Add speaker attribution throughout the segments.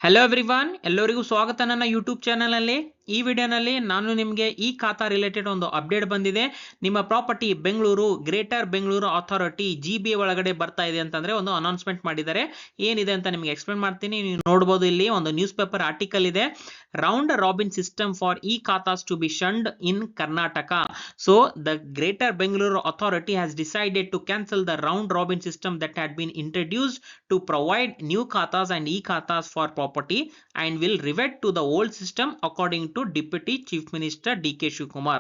Speaker 1: Hello everyone, ಎಲ್ಲರಿಗೂ ಸ್ವಾಗತ ನನ್ನ ಯೂಟ್ಯೂಬ್ ಚಾನಲಲ್ಲಿ. ಈ ವಿಡಿಯೋನಲ್ಲಿ ನಾನು ನಿಮಗೆ ಈ ಖಾತಾ ರಿಲೇಟೆಡ್ ಒಂದು ಅಪ್ಡೇಟ್ ಬಂದಿದೆ. ನಿಮ್ಮ property Bengaluru greater Bengaluru authority GB ಒಳಗಡೆ ಬರ್ತಾ ಇದೆ ಅಂತಂದ್ರೆ ಒಂದು ಅನೌನ್ಸ್ಮೆಂಟ್ ಮಾಡಿದ್ದಾರೆ. ಏನಿದೆ ಅಂತ ನಿಮಗೆ ಎಕ್ಸ್ಪ್ಲೇನ್ ಮಾಡ್ತೀನಿ. ನೀವು ನೋಡಬಹುದು, ಇಲ್ಲಿ ಒಂದು ನ್ಯೂಸ್ ಪೇಪರ್ ಆರ್ಟಿಕಲ್ ಇದೆ. Round robin system for e khatas to be shunned in Karnataka. So the greater Bengaluru authority has decided to cancel the round robin system that had been introduced to provide new khatas and e khatas for property and will revert to the old system according to Deputy Chief Minister DK Shivkumar.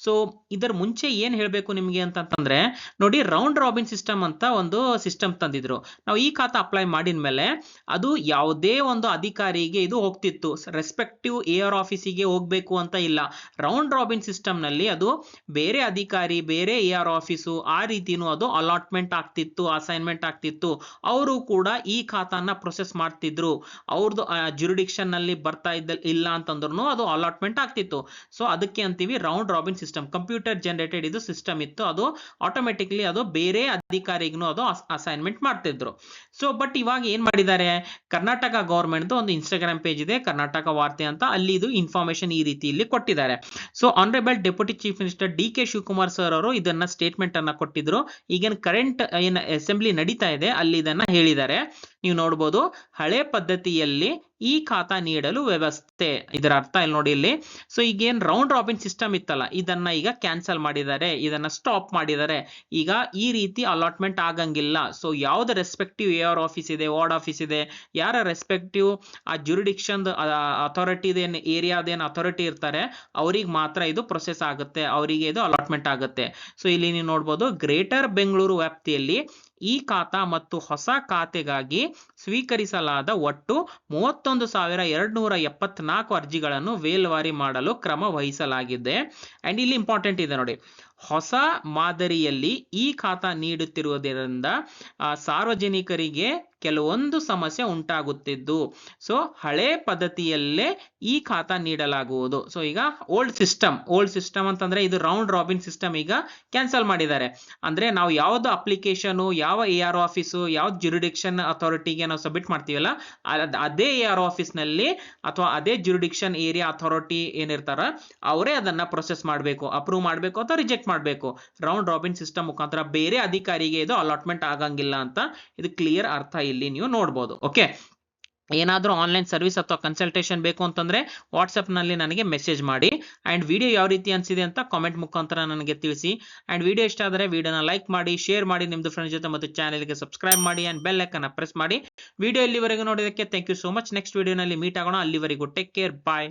Speaker 1: So ಇದರ ಮುಂಚೆ ಏನ್ ಹೇಳಬೇಕು ನಿಮಗೆ ಅಂತಂದ್ರೆ, ನೋಡಿ, round robin system ಅಂತ ಒಂದು system ತಂದಿದ್ರು. ನಾವು ಈ ಖಾತಾ ಅಪ್ಲೈ ಮಾಡಿದ ಮೇಲೆ ಅದು ಯಾವುದೇ ಒಂದು ಅಧಿಕಾರಿಗೆ ಇದು ಹೋಗ್ತಿತ್ತು, ರೆಸ್ಪೆಕ್ಟಿವ್ AR ಆಫೀಸಿಗೆ ಹೋಗ್ಬೇಕು ಅಂತ ಇಲ್ಲ. ರೌಂಡ್ ರಾಬಿನ್ ಸಿಸ್ಟಮ್ ನಲ್ಲಿ ಅದು ಬೇರೆ ಅಧಿಕಾರಿ, ಬೇರೆ AR ಆಫೀಸು, ಆ ರೀತಿನೂ ಅದು ಅಲಾಟ್ಮೆಂಟ್ ಆಗ್ತಿತ್ತು, ಅಸೈನ್ಮೆಂಟ್ ಆಗ್ತಿತ್ತು. ಅವರು ಕೂಡ ಈ ಖಾತಾನ ಪ್ರೊಸೆಸ್ ಮಾಡ್ತಿದ್ರು. ಅವ್ರದ್ದು ಜುರಿಡಿಕ್ಷನ್ ನಲ್ಲಿ ಬರ್ತಾ ಇಲ್ಲ ಅಂತಂದ್ರೂ ಅದು ಅಲಾಟ್ಮೆಂಟ್ ಆಗ್ತಿತ್ತು. ಸೊ ಅದಕ್ಕೆ ಅಂತೀವಿ round robin system. Computer generated ಇದು ಸಿಸ್ಟಮ್ ಇತ್ತು, ಅದು ಆಟೋಮೆಟಿಕ್ಲಿ ಅದು ಬೇರೆ ಅಧಿಕಾರಿಗೂ ಅದು ಅಸೈನ್ಮೆಂಟ್ ಮಾಡ್ತಿದ್ರು. ಸೊ ಬಟ್ ಇವಾಗ ಏನ್ ಮಾಡಿದ್ದಾರೆ, ಕರ್ನಾಟಕ ಗವರ್ಮೆಂಟ್ ಒಂದು ಇನ್ಸ್ಟಾಗ್ರಾಮ್ ಪೇಜ್ ಇದೆ, ಕರ್ನಾಟಕ ವಾರ್ತೆ ಅಂತ, ಅಲ್ಲಿ ಇದು ಇನ್ಫಾರ್ಮೇಶನ್ ಈ ರೀತಿಯಲ್ಲಿ ಕೊಟ್ಟಿದ್ದಾರೆ. So honourable deputy chief minister DK Shivakumar sir ಅವರು ಇದನ್ನ ಸ್ಟೇಟ್ಮೆಂಟ್ ಅನ್ನ ಕೊಟ್ಟಿದ್ರು. ಈಗೇನು ಕರೆಂಟ್ ಏನ್ ಅಸೆಂಬ್ಲಿ ನಡೀತಾ ಇದೆ ಅಲ್ಲಿ ಇದನ್ನ ಹೇಳಿದ್ದಾರೆ. ನೀವು ನೋಡಬಹುದು, ಹಳೆ ಪದ್ಧತಿಯಲ್ಲಿ ಈ ಖಾತಾ ನೀಡಲು ವ್ಯವಸ್ಥೆ, ಇದರ ಅರ್ಥ ಇಲ್ಲಿ ನೋಡಿ ಇಲ್ಲಿ. ಸೊ ಈಗೇನ್ ರೌಂಡ್ ರಾಬಿನ್ ಸಿಸ್ಟಮ್ ಇತ್ತಲ್ಲ, ಇದನ್ನ ಈಗ ಕ್ಯಾನ್ಸಲ್ ಮಾಡಿದ್ದಾರೆ, ಇದನ್ನ ಸ್ಟಾಪ್ ಮಾಡಿದ್ದಾರೆ. ಈಗ ಈ ರೀತಿ ಅಲಾಟ್ಮೆಂಟ್ ಆಗಂಗಿಲ್ಲ. ಸೊ ಯಾವ್ದು ರೆಸ್ಪೆಕ್ಟಿವ್ AR ಆಫೀಸ್ ಇದೆ, ವಾರ್ಡ್ ಆಫೀಸ್ ಇದೆ, ಯಾರ ರೆಸ್ಪೆಕ್ಟಿವ್ ಆ ಜುರಿಡಿಕ್ಷನ್ ಅಥಾರಿಟಿ ಏರಿಯಾದೇನು ಅಥಾರಿಟಿ ಇರ್ತಾರೆ ಅವ್ರಿಗೆ ಮಾತ್ರ ಇದು ಪ್ರೊಸೆಸ್ ಆಗುತ್ತೆ, ಅವರಿಗೆ ಇದು ಅಲಾಟ್ಮೆಂಟ್ ಆಗುತ್ತೆ. ಸೊ ಇಲ್ಲಿ ನೀವು ನೋಡಬಹುದು, ಗ್ರೇಟರ್ ಬೆಂಗಳೂರು ವ್ಯಾಪ್ತಿಯಲ್ಲಿ ಈ ಖಾತಾ ಮತ್ತು ಹೊಸ ಖಾತೆಗಾಗಿ ಸ್ವೀಕರಿಸಲಾದ ಒಟ್ಟು 31,274 ಅರ್ಜಿಗಳನ್ನು ವೇಲ್ವಾರಿ ಮಾಡಲು ಕ್ರಮ ವಹಿಸಲಾಗಿದೆ. ಅಂಡ್ ಇಲ್ಲಿ ಇಂಪಾರ್ಟೆಂಟ್ ಇದೆ ನೋಡಿ, ಹೊಸ ಮಾದರಿಯಲ್ಲಿ ಈ ಖಾತಾ ನೀಡುತ್ತಿರುವುದರಿಂದ ಸಾರ್ವಜನಿಕರಿಗೆ ಕೆಲವೊಂದು ಸಮಸ್ಯೆ ಉಂಟಾಗುತ್ತಿದ್ದು, ಸೊ ಹಳೆ ಪದ್ಧತಿಯಲ್ಲೇ ಈ ಖಾತಾ ನೀಡಲಾಗುವುದು. ಸೊ ಈಗ ಓಲ್ಡ್ ಸಿಸ್ಟಮ್ ಅಂತಂದ್ರೆ ಇದು ರೌಂಡ್ ರಾಬಿನ್ ಸಿಸ್ಟಮ್ ಈಗ ಕ್ಯಾನ್ಸಲ್ ಮಾಡಿದ್ದಾರೆ. ಅಂದ್ರೆ ನಾವು ಯಾವ್ದು ಅಪ್ಲಿಕೇಶನ್, ಯಾವ AR ಆಫೀಸು, ಯಾವ್ದು ಜುರಿಡಿಕ್ಷನ್ ಅಥಾರಿಟಿಗೆ ನಾವು ಸಬ್ಮಿಟ್ ಮಾಡ್ತೀವಲ್ಲ, ಅದೇ AR ಆಫೀಸ್ ನಲ್ಲಿ ಅಥವಾ ಅದೇ ಜುರಿಡಿಕ್ಷನ್ ಏರಿಯಾ ಅಥಾರಿಟಿ ಏನಿರ್ತಾರ ಅವರೇ ಅದನ್ನ ಪ್ರೊಸೆಸ್ ಮಾಡಬೇಕು, ಅಪ್ರೂವ್ ಮಾಡಬೇಕು ಅಥವಾ ರಿಜೆಕ್ಟ್ ಮಾಡಬೇಕು. ರೌಂಡ್ ರಾಬಿನ್ ಸಿಸ್ಟಮ್ ಮುಖಾಂತರ ಬೇರೆ ಅಧಿಕಾರಿಗೆ ಇದು ಅಲಾಟ್ಮೆಂಟ್ ಆಗಂಗಿಲ್ಲ ಅಂತ ಇದು ಕ್ಲಿಯರ್ ಅರ್ಥ ಇಲ್ಲಿ ನೀವು ನೋಡಬಹುದು. ಓಕೆ, ಏನಾದರೂ ಆನ್ಲೈನ್ ಸರ್ವಿಸ್ ಅಥವಾ ಕನ್ಸಲ್ಟೇಷನ್ ಬೇಕು ಅಂತಂದ್ರೆ ವಾಟ್ಸ್ಆಪ್ ನಲ್ಲಿ ನನಗೆ ಮೆಸೇಜ್ ಮಾಡಿ. ಅಂಡ್ ವಿಡಿಯೋ ಯಾವ ರೀತಿ ಅನ್ಸಿದೆ ಅಂತ ಕಾಮೆಂಟ್ ಮುಖಾಂತರ ನನಗೆ ತಿಳಿಸಿ. ಅಂಡ್ ವಿಡಿಯೋ ಇಷ್ಟ ಆದರೆ ವಿಡಿಯೋನ ಲೈಕ್ ಮಾಡಿ, ಶೇರ್ ಮಾಡಿ ನಿಮ್ದು ಫ್ರೆಂಡ್ಸ್ ಜೊತೆ, ಮತ್ತು ಚಾನೆಲ್ಗೆ ಸಬ್ಸ್ಕ್ರೈಬ್ ಮಾಡಿ ಅಂಡ್ ಬೆಲ್ ಐಕಾನ್ ಪ್ರೆಸ್ ಮಾಡಿ. ವಿಡಿಯೋ ಇಲ್ಲಿವರೆಗೂ ನೋಡಿದಕ್ಕೆ thank you so much. Next ವಿಡಿಯೋನಲ್ಲಿ ಮೀಟ್ ಆಗೋಣ. ಅಲ್ಲಿವರೆಗೂ ಟೇಕ್ ಕೇರ್, ಬಾಯ್.